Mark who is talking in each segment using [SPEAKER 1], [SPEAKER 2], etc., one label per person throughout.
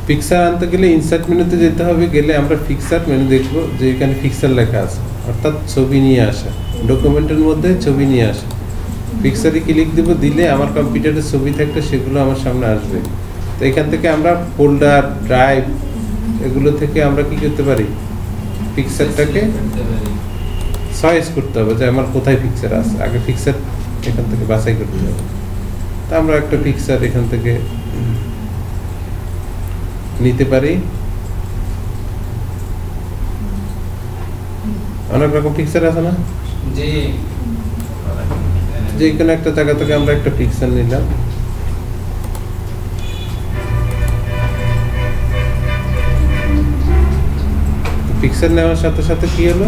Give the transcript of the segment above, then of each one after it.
[SPEAKER 1] Picture আনতে গেলে insert মেনুতে যেতে হবে, গেলে আমরা পিকচার মেনু দেখব যে এখানে পিকচার লেখা আছে, অর্থাৎ ছবি নিয়ে আসা, ডকুমেন্টের মধ্যে ছবি নিয়ে আসা। পিকচারে ক্লিক দেব, দিলে আমার কম্পিউটারে ছবি থাকলে সেগুলো আমার সামনে আসবে। তো এখান থেকে আমরা ফোল্ডার, ড্রাইভ এগুলো থেকে আমরা কি করতে পারি, পিকচারটাকে চয়েস করতে হবে যে আমার কোথায় পিকচার আছে। আগে পিকচার এখান থেকে বাছাই করতে হবে। তা আমরা একটা পিকচার এখান থেকে নিতে পারি। অনেক রকম পিকচার আছে না, যে কোনো একটা জায়গা থেকে আমরা একটা পিকচার নিলাম। পিকচার নেওয়ার সাথে সাথে কি হলো,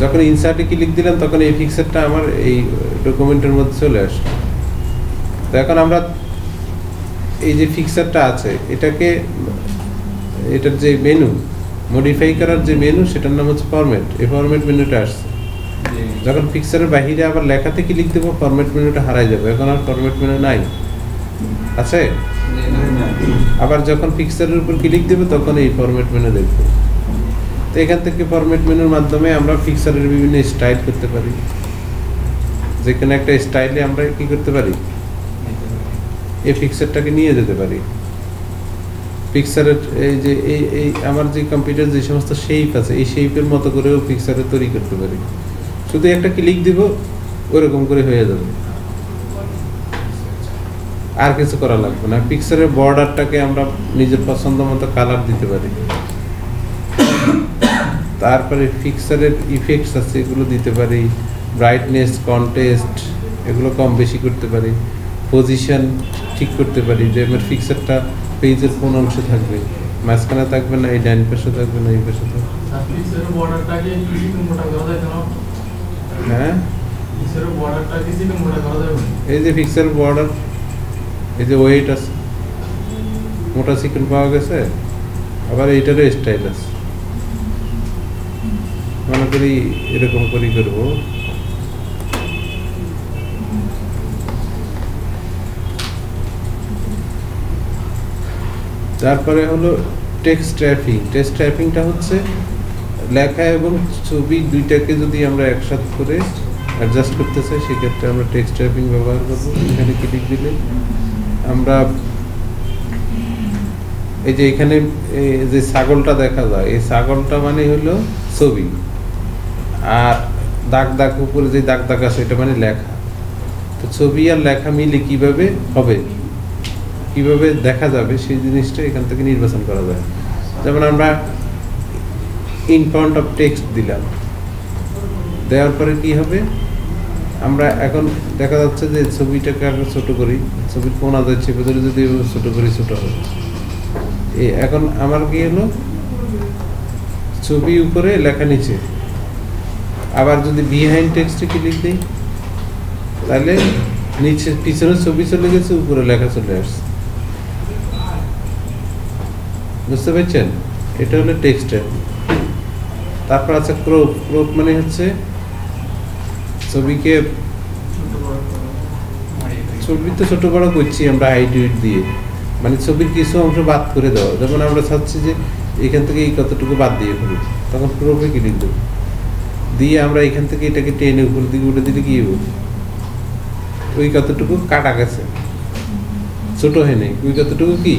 [SPEAKER 1] যখন ইনসার্টে ক্লিক দিলাম তখন এই পিকচারটা আমার এই ডকুমেন্টের মধ্যে চলে আসলো। তো এখন আমরা এই যে পিকচারটা আছে এটাকে, এটার যে মেনু মডিফাই করার যে মেনু সেটার নাম হচ্ছে ফরম্যাট। এই ফরম্যাট মেনুটা আসছে। যখন পিকচারের বাহিরে আবার লেখাতে ক্লিক দেবো ফরম্যাট মেনুটা হারাই যাবে, এখন আর ফরম্যাট মেনু নাই, আছে? আবার যখন পিকচারের উপর ক্লিক দেবো তখন এই ফরম্যাট মেনু দেখবো। তো এখান থেকে ফরম্যাট মেনুর মাধ্যমে আমরা পিকচারের বিভিন্ন স্টাইল করতে পারি। যেখানে একটা স্টাইলে আমরা কি করতে পারি, এই পিকচারটাকে নিয়ে যেতে পারি। পিকচারের এই যে এই আমার যে কম্পিউটার যে সমস্ত শেপ আছে এই শেপের মতো করেও পিকচারে তৈরি করতে পারি। শুধু একটা ক্লিক দিব, ওরকম করে হয়ে যাবে, আর কিছু করা লাগবে না। পিকচারের বর্ডারটাকে আমরা নিজের পছন্দ মতো কালার দিতে পারি। তারপরে পিকচারের ইফেক্টস আছে, এগুলো দিতে পারি। ব্রাইটনেস, কন্ট্রাস্ট এগুলো কম বেশি করতে পারি। পজিশন ঠিক করতে পারি, যে আমার পিকচারটা পেজের কোন অংশে থাকবে, মাঝখানে থাকবে না, এই ডান পাশে থাকবে না, এই পাশে থাকবে। হ্যাঁ, এই যে পিকচারের বর্ডার, এই যে ওয়েট আছে, মোটা চিকন পাওয়া গেছে। আবার এইটারও স্টাইল আছে, মনে করি এরকম করেই করবো। তারপরে হলো টেক্সট ট্র্যাপিং। টেক্সট ট্র্যাপিংটা হচ্ছে লেখা এবং ছবি দুইটাকে যদি আমরা একসাথে করে অ্যাডজাস্ট করতে চাই সেক্ষেত্রে আমরা টেক্সট ট্র্যাপিং ব্যবহার করবো। এখানে ক্লিক দিলে আমরা এই যে এখানে যে ছাগলটা দেখা যায়, এই ছাগলটা মানে হলো ছবি, আর দাগ দাগ উপরে যে দাগ দাগ আছে এটা মানে লেখা। তো ছবি আর লেখা মিলে কিভাবে হবে, কিভাবে দেখা যাবে সেই জিনিসটা এখান থেকে নির্বাচন করা যায়। যেমন আমরা ইন ফ্রন্ট অফ টেক্সট দিলাম, দেওয়ার পরে কি হবে, আমরা এখন দেখা যাচ্ছে যে ছবিটাকে আগে ছোট করি, ছবির কোনা যাচ্ছে ভেতরে যদি ছোট করি ছোট হবে। এখন আমার কি হলো, ছবি উপরে লেখা নিচে। আবার যদি বিহাইন্ড টেক্সটে ক্লিক দিই তাহলে নিচে পিছনে ছবি চলে গেছে, উপরে লেখা চলে আসছে। বুঝতে পারছেন? এটা হলো টেক্সট। তারপর আছে ক্রপ। ক্রপ মানে হচ্ছে ছবিকে, ছবি তো ছোট বড় করছি আমরা হাইট উইড দিয়ে, মানে ছবির কিছু অংশ বাদ করে দেওয়া। যেমন আমরা চাচ্ছি যে এখান থেকে এই কতটুকু বাদ দিয়ে ফেলি, তখন ক্রপে ক্লিক দেবো, দিয়ে আমরা এখান থেকে এটাকে টেনে উপর দিকে উঠে দিলে কি হবে, ওই কতটুকু কাটা গেছে, ছোট হয় নাই, ওই কতটুকু কি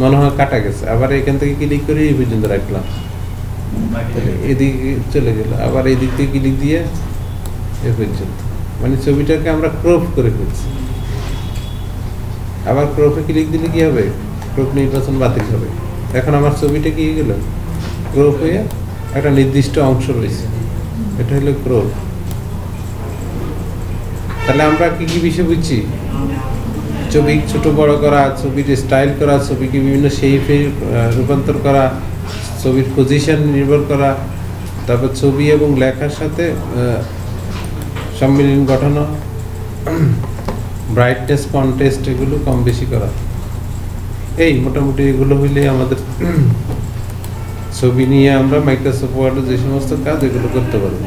[SPEAKER 1] মনে হয় কাটা গেছে। আবার এখান থেকে ক্লিক করে এই পর্যন্ত রাখলাম, এদিকে চলে গেল। আবার এই দিক থেকে ক্লিক দিয়ে এ পর্যন্ত, মানে ছবিটাকে আমরা ক্রপ করে ফেলছি। আবার ক্রপে ক্লিক দিলে কি হবে, ক্রপ নির্বাচন বাতিল হবে। এখন আমার ছবিটা কি হয়ে গেল, ক্রপ হয়ে একটা নির্দিষ্ট অংশ রয়েছে, এটা হলো ক্রপ। তাহলে আমরা কি কি বিষয় বুঝছি, ছবি ছোট বড় করা, ছবির স্টাইল করা, ছবিকে বিভিন্ন শেপে রূপান্তর করা, ছবির পজিশন নির্ভর করা, তারপর ছবি এবং লেখার সাথে সম্মিলন ঘটানো, ব্রাইটনেস, কন্ট্রাস্ট এগুলো কম বেশি করা। এই মোটামুটি এগুলো হইলে আমাদের ছবি নিয়ে আমরা মাইক্রোসফট ওয়ার্ডে যে সমস্ত কাজ এগুলো করতে পারবো।